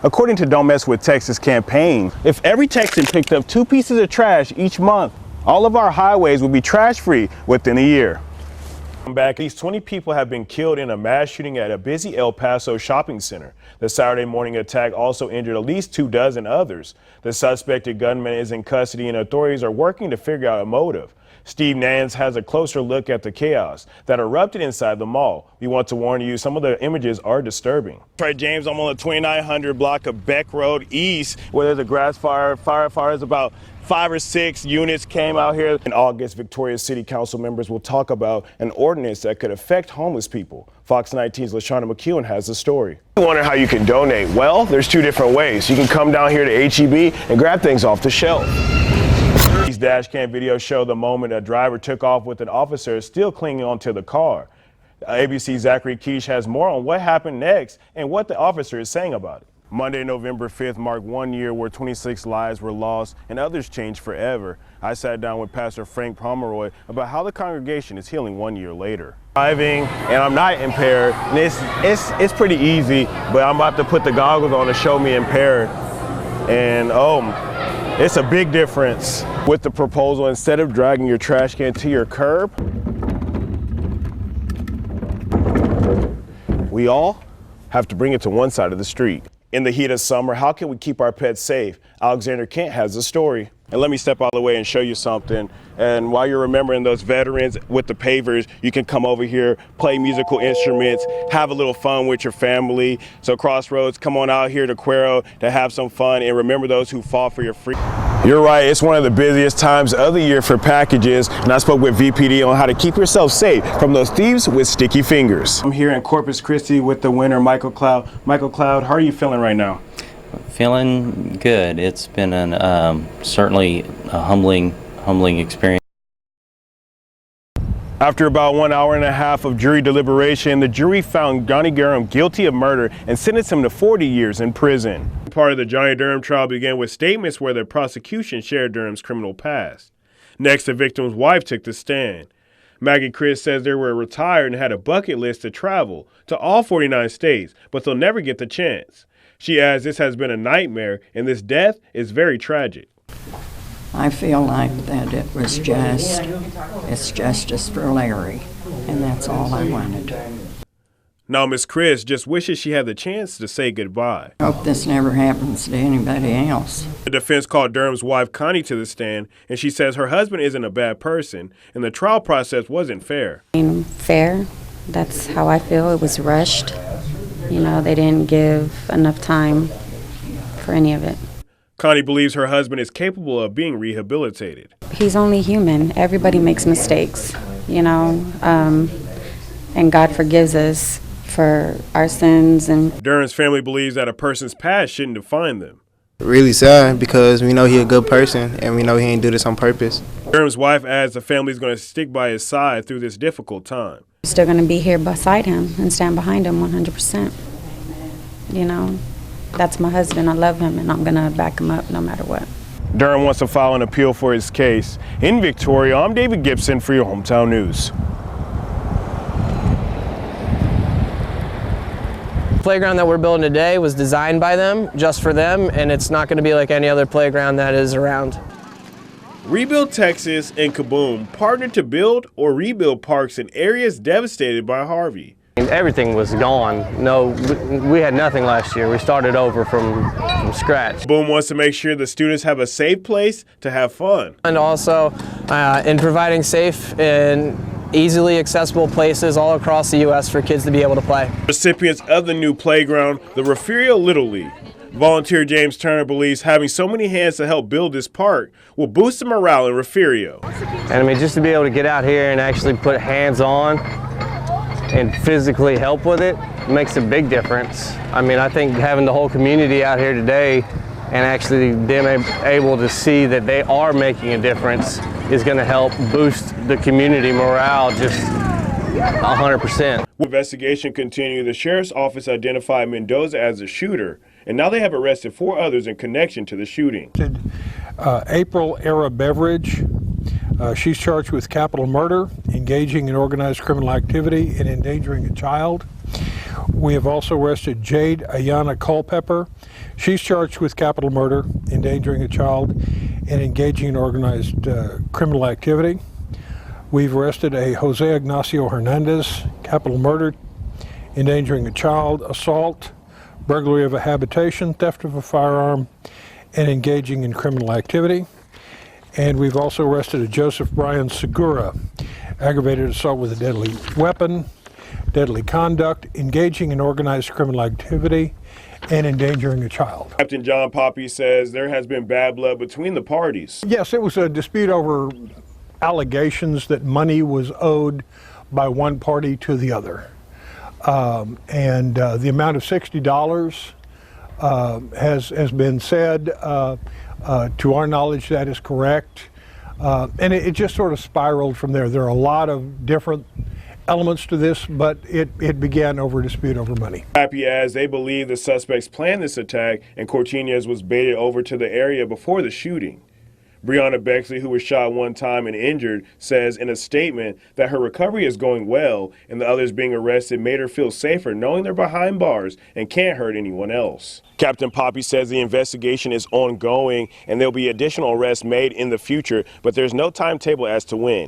according to Don't Mess With Texas campaign. If every Texan picked up 2 pieces of trash each month, all of our highways would be trash-free within a year. Back, at least 20 people have been killed in a mass shooting at a busy El Paso shopping center. The Saturday morning attack also injured at least 24 others. The suspected gunman is in custody and authorities are working to figure out a motive. Steve Nance has a closer look at the chaos that erupted inside the mall. We want to warn you, some of the images are disturbing. Right, James, I'm on the 2900 block of Beck Road East, where there's a grass fire. Firefighters, about 5 or 6 units came out here. In August, Victoria City Council members will talk about an ordinance that could affect homeless people. Fox 19's LaShawna McEwen has the story. You wonder how you can donate? Well, there's 2 different ways. You can come down here to HEB and grab things off the shelf. These dash cam videos show the moment a driver took off with an officer still clinging onto the car. ABC's Zachary Keish has more on what happened next and what the officer is saying about it. Monday, November 5th marked 1 year where 26 lives were lost and others changed forever. I sat down with Pastor Frank Pomeroy about how the congregation is healing 1 year later. Driving, and I'm not impaired, and it's pretty easy, but I'm about to put the goggles on to show me impaired. And it's a big difference with the proposal. Instead of dragging your trash can to your curb, we all have to bring it to one side of the street. In the heat of summer, how can we keep our pets safe? Alexander Kent has the story. And let me step out of the way and show you something. And while you're remembering those veterans with the pavers, you can come over here, play musical instruments, have a little fun with your family. So Crossroads, come on out here to Cuero to have some fun and remember those who fought for your freedom. You're right, it's one of the busiest times of the year for packages, and I spoke with VPD on how to keep yourself safe from those thieves with sticky fingers. I'm here in Corpus Christi with the winner, Michael Cloud. Michael Cloud, how are you feeling right now? Feeling good. It's been certainly a humbling experience. After about 1.5 hours of jury deliberation, the jury found Johnny Durham guilty of murder and sentenced him to 40 years in prison. Part of the Johnny Durham trial began with statements where the prosecution shared Durham's criminal past. Next, the victim's wife took the stand. Maggie Chris says they were retired and had a bucket list to travel to all 49 states, but they'll never get the chance. She adds this has been a nightmare and this death is very tragic. I feel like that it's justice for Larry, and that's all I wanted. Now Miss Chris just wishes she had the chance to say goodbye. I hope this never happens to anybody else. The defense called Durham's wife Connie to the stand, and she says her husband isn't a bad person, and the trial process wasn't fair. Fair, that's how I feel. It was rushed. You know, they didn't give enough time for any of it. Connie believes her husband is capable of being rehabilitated. He's only human. Everybody makes mistakes, you know, and God forgives us for our sins. And Durham's family believes that a person's past shouldn't define them. Really sad because we know he's a good person and we know he ain't do this on purpose. Durham's wife adds the family's going to stick by his side through this difficult time. We're still going to be here beside him and stand behind him 100%. You know, that's my husband. I love him and I'm going to back him up no matter what. Durham wants to file an appeal for his case. In Victoria, I'm David Gibson for your Hometown News. The playground that we're building today was designed by them, just for them, and it's not going to be like any other playground that is around. Rebuild Texas and KAVU partnered to build or rebuild parks in areas devastated by Harvey. Everything was gone. No, we had nothing last year. We started over from scratch. KAVU wants to make sure the students have a safe place to have fun. And also in providing safe and easily accessible places all across the U.S. for kids to be able to play. Recipients of the new playground, the Refugio Little League. Volunteer James Turner believes having so many hands to help build this park will boost the morale in Refugio. And I mean, just to be able to get out here and actually put hands on and physically help with it makes a big difference. I mean, I think having the whole community out here today and actually them able to see that they are making a difference is going to help boost the community morale just 100%. Investigation continued. The sheriff's office identified Mendoza as the shooter, and now they have arrested 4 others in connection to the shooting. April Era Beveridge. She's charged with capital murder, engaging in organized criminal activity, and endangering a child. We have also arrested Jade Ayana Culpepper. She's charged with capital murder, endangering a child, and engaging in organized criminal activity. We've arrested a Jose Ignacio Hernandez, capital murder, endangering a child, assault, burglary of a habitation, theft of a firearm, and engaging in criminal activity. And we've also arrested a Joseph Brian Segura, aggravated assault with a deadly weapon, deadly conduct, engaging in organized criminal activity, and endangering a child. Captain John Poppy says there has been bad blood between the parties. Yes, it was a dispute over allegations that money was owed by one party to the other. The amount of $60 has been said. To our knowledge, that is correct. And it just sort of spiraled from there. There are a lot of different elements to this, but it began over a dispute over money. Happy as they believe the suspects planned this attack and Cortinez was baited over to the area before the shooting. Breonna Bexley, who was shot one time and injured, says in a statement that her recovery is going well and the others being arrested made her feel safer knowing they're behind bars and can't hurt anyone else. Captain Poppy says the investigation is ongoing and there'll be additional arrests made in the future, but there's no timetable as to when.